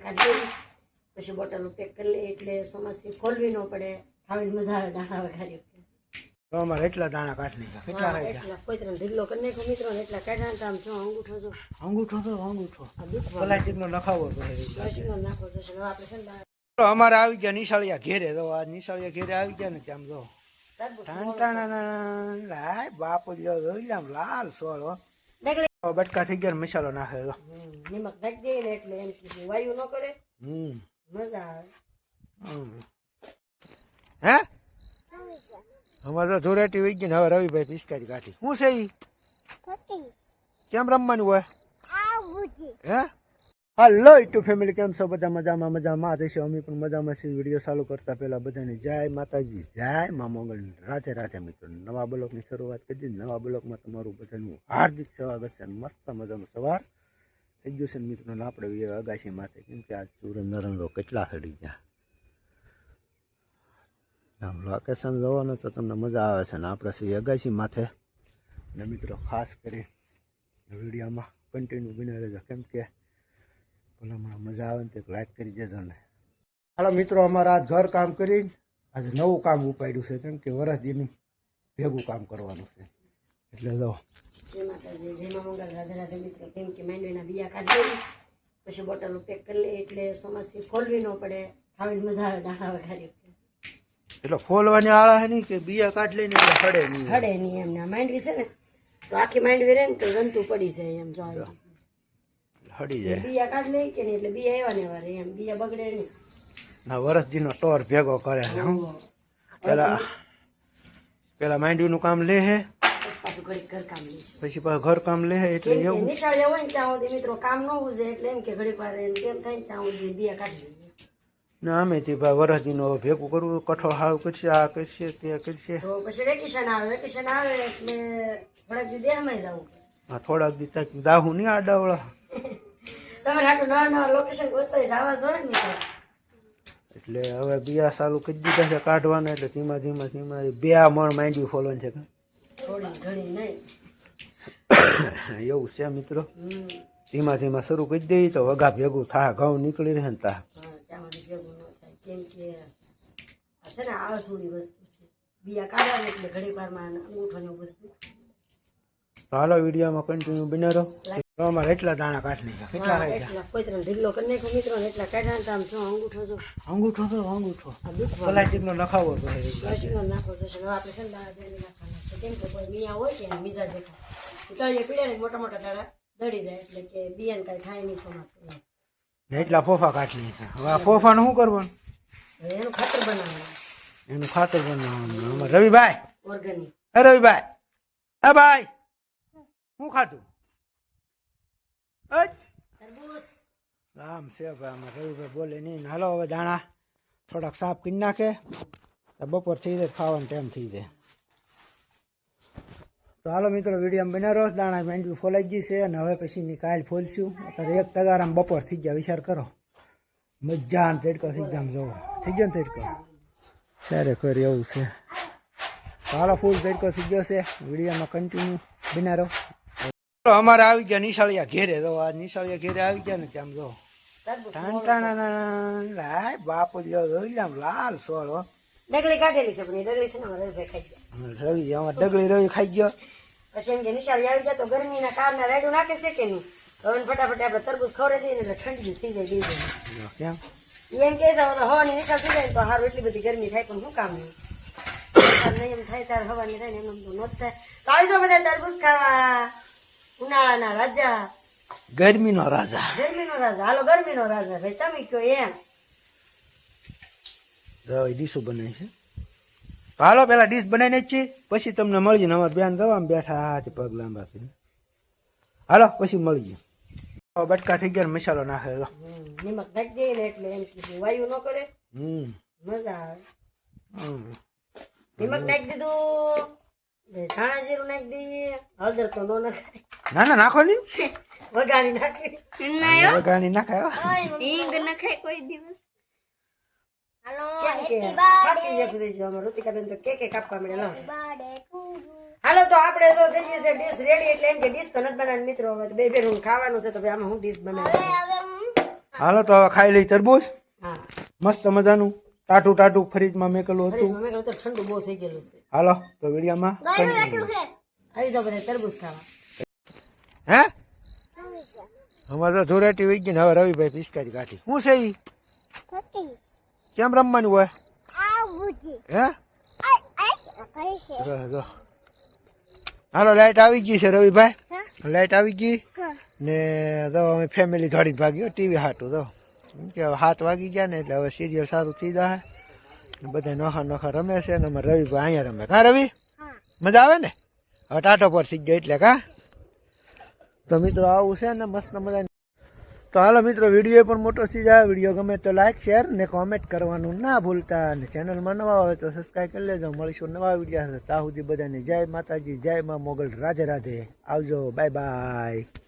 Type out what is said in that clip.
કાઢી પછી bottle pack કરી લે એટલે સમજથી ખોલવી ન પડે, ખાવાની મજા આવે દાણા વઘારી. તો અમારે એટલા દાણા કાઢી નાખ્યા. કેટલા કાઢ્યા? એટલા કોઈ તરફ ઢીલો કરી નાખ્યો મિત્રો ને એટલા કાઢ્યા ને આમ જો અંગૂઠો જો અંગૂઠો તો અંગૂઠો આ દુખવા પ્લાસ્ટિક નો નખાવો પ્લાસ્ટિકનો નાખો છે. હવે આપણે છે ને અમારે આવી ગયા નિશાળિયા ઘેરે. તો આ નિશાળિયા ઘેરે આવી ગયા ને આમ જો બાપુ લાલ સોળ બટકા થઈ ગયા, મસાલો નાખે નિમક નાખી દઈએ ને એટલે એમ વાયુ ન કરે, મજા આવે. હે અમારે તો ધોરાટી વહી ગઈ ને હવે રવિભાઈ પિચકારી કાઢી. શું છે ઈ? કેમ રમવાનું હોય? હે હાલો યુટ્યુબ ફેમિલી, કેમ છો બધા? મજામાં મજામાં થઈશું. અમે પણ મજામાં છીએ. વિડીયો ચાલુ કરતા પહેલા બધાને જય માતાજી, જય મા મંગળ, રાધે રાધે મિત્રો. નવા બ્લોકની શરૂઆત કરી દીધી. નવા બ્લોકમાં તમારું બધાનું હાર્દિક સ્વાગત છે. મસ્ત મજાનું સવાર થઈ ગયું છે મિત્રો. આપણે અગાશી માથે, કેમ કે આજ સૂરજ નરંગો કેટલા સડી ગયા. લોકેશન જોવાનું તો તમને મજા આવે છે. ને આપણે છીએ અગાશી માથે. ને મિત્રો ખાસ કરી વિડીયોમાં કન્ટિન્યુ બની રહેજો, કેમ કે ભલામણ મજા આવે ને તો લાઈક કરી દેજો ને. હાલો મિત્રો, અમારા ઘર કામ કરીને આજે નવું કામ ઉપાડ્યું છે, કેમ કે વરસજીનું ભેગું કામ કરવાનું છે. એટલે જો જય માતાજી, જય મા મંગળ, રાધે રાધે મિત્રો. કેમ કે માંડવીના બિયા કાઢી પછી બોટલ પેક કરી લે એટલે સમજથી ખોલવી ન પડે, ખાવાની મજા આવે દાણા વઘારી. એટલે ફોલવાની આળા હે નહીં કે બિયા કાઢ લઈને એટલે હડે નહીં. હડે નહીં એમને. માંડવી છે ને તો આખી માંડવી રહે ને તો જંતુ પડી જાય એમ. જો હડી જાય. બિયા કાઢ લે કે નહીં એટલે બિયા એવા ને એવા રહે એમ, બિયા બગડે નહીં. ના વરસજીનો ટોર ભેગો કરે છે. પેલા માંડવીનું કામ લે હે, પાછું ઘડીક ઘર કામ લે પછી પાછું ઘર કામ લે હે. એટલે એવું નિશાળે હોય ને ત્યાં સુધી મિત્રો કામ ન ઉજે એટલે એમ કે ઘડીક વાર એમ તેમ થાય ત્યાં સુધી બિયા કાઢી લઈએ. ના અમે તે ભાઈ વરસજીનો ભેગું કરવું, કઠોળ હાવ કરશે, આ કરશે તે કરશે. તો પછી વેકેશન આવે એટલે થોડાક દી દેહમાં જવું. હા થોડાક દી તક દાહું નહીં આડાવડા. તમે હાટું નવા નવા લોકેશન ગોતો જવા જોઈએ ને. એટલે હવે બિયા ચાલુ કરી દીધા છે કાઢવાના. એટલે ધીમા ધીમા ધીમા 2 મણ માંડવી ફોલવાનું છે. થોડી ઘણી નહીં એવું છે મિત્રો. ધીમા ધીમા શરૂ કરી દઈએ તો વગા ભેગું થાય, ઘઉં નીકળી રહે ને તા. ત્યાં સુધી ભેગું ન થાય, કેમ કે આ છે ને આળસુડી વસ્તુ છે. બિયા કાઢવા એટલે ઘણી વારમાં અંગૂઠો ને બધું. હાલો વિડીયોમાં કન્ટિન્યુ બને રહો. અમારે એટલા દાણા કાઢી નાખ્યા. કેટલા કાઢ્યા? કોઈ તરફ ઢીલો કરી નાખ્યો મિત્રો ને એટલા કાઢ્યા ને આમ જો અંગૂઠો જો અંગૂઠો તો અંગૂઠો આ દુખવા પ્લાસ્ટિક નો નખાવો તો પ્લાસ્ટિકનો નાખો છે. હવે આપણે છે ને દાણા દળી નાખવાના છે, કેમ કે કોઈ મિયા હોય કે બીજા દેખાય તળિયે પીડે ને મોટા મોટા દાણા દળી જાય એટલે કે બિયાને કાંઈ થાય નહીં સમાસ. એટલા ફોફા કાઢી નાખ્યા. હવે આ ફોફાનું શું કરવાનું? એનું ખાતર બનાવવાનું. એનું ખાતર બનાવવાનું. અમારે રવિભાઈ, ઓર્ગેનિક. હે રવિભાઈ, હે ભાઈ, શું ખાતું? તરબૂચ આમ છે ભાઈ. અમારે રવિભાઈ બોલે નહીં. હાલો હવે દાણા થોડાક સાફ કરી નાખે તો બપોર થઈ જાય, ખાવાનો ટાઈમ થઈ જાય. તો હાલો મિત્રો વિડીયો બના રહો. દાણા માંડવી ફોલાઈ ગઈ છે અને હવે પછીની કાલ ફોલશું. અત્યારે એક તગારામ બપોર થઈ ગયા. વિચાર કરો, મજા ને તડકો થઈ ગયા. જોવો થઈ ગયો ને તડકો ત્યારે કરી એવું છે. તો હાલો ફૂલ તડકો થઈ ગયો છે. વિડીયોમાં કન્ટિન્યુ બના રહો. અમારે આવી ગયા નિશાળિયા ઘેરે. તો આ નિશાળિયા ઘેરે આવી ગયા ને ત્યાં જો બાપુ લાલ સોળ ડગલી કાઢેલી છે પણ એ ડગલી છે ને અમારે રવિભાઈ ખાઈ ગયા. રવિ અમારે ડગલી રવિ ખાઈ ગયો. પછી એમ કે નિશાળી આવી ગયા તો ગરમીના કારના રાયડું નાખે છે કે નહીં, હવે ફટાફટ આપણે તરબૂચ ખવડાવી દઈએ એટલે ઠંડી થઈ જાય દઈ દઈએ. કેમ એમ કે હવાની નિશાળ થઈ જાય તો સારું, એટલી બધી ગરમી થાય પણ શું કામ નહીં એમ થાય ત્યારે હવાની થાય ને એમ તો ન થાય. તો આવી જાઓ બધા તરબૂચ ખાવા. ઉનાળાના રાજા, ગરમીનો રાજા. ગરમીનો રાજા. હાલો ગરમીનો રાજા ભાઈ તમે કયો એમ. રવિ ડીશું બનાવી છે. હાલો પેલા ડીશ બનાવીને જ છે, પછી તમને મળીએ. અમારે બેન દવામાં બેઠા હાથ પગ લાંબા કરીને. હાલો પછી મળીએ. બટકા થઈ ગયા, મસાલો નાખે. નિમક નાખી દઈએ ને એટલે એમ વાયુ ન કરે, મજા આવે. નિમક નાખી દીધું, ધાણા જીરું નાખી દઈએ. હળદર તો ન નખાય. ના ના નાખો નહીં, વઘારી નાખી. વઘારી નાખાય. હિંગ નખાય કોઈ દિવસ. હાલો તો આપણે જો થઈ ગઈ છે ડીશ રેડી. એટલે એમ કે ડીશ તો નથી બનાવવાની મિત્રો, હવે બે બેન ખાવાનું છે તો આમાં હું ડીશ બનાવી. હાલો તો હવે ખાઈ લઈ તરબૂચ હા મસ્ત મજાનું ટાટું ટાટું ફ્રીજમાં મેકેલું હતું ફ્રીજમાં મેં તો ઠંડુ બહુ થઈ ગયેલું છે હાલો તો વિડીયોમાં આવી જાઓ બધા તરબૂચ ખાવા હે અમારે તો ધોરાટી વહી ગઈ ને હવે રવિભાઈ પિચકારી કાઢી શું છે ઈ કેમ રમવાનું હોય હે જો. હાલો લાઈટ આવી ગઈ છે રવિભાઈ લાઈટ આવી ગઈ ને તો અમે ફેમિલી થોડી ભાગ્યો ટીવી હાટું તો કેમ કે હવે 7 વાગી ગયા ને એટલે હવે સિરિયલ સારું થઈ જાય બધા નોખા નોખા રમે છે ને અમારે રવિભાઈ અહીંયા રમે કા રવિ મજા આવે ને હવે ટાટો પર શીખ ગયો એટલે કા તો મિત્રો આવું છે ને મસ્ત મજા તો હાલો મિત્રો વિડીયો પણ મોટો થઈ જાય વિડીયો ગમે તો લાઈક શેર ને કોમેન્ટ કરવાનું ના ભૂલતા અને ચેનલમાં નવા હોય તો સબસ્ક્રાઈબ કરી લેજો મળીશું નવા વિડીયો સાથે ત્યાં સુધી બધાને જય માતાજી જય મા મોગલ રાધે રાધે આવજો બાય બાય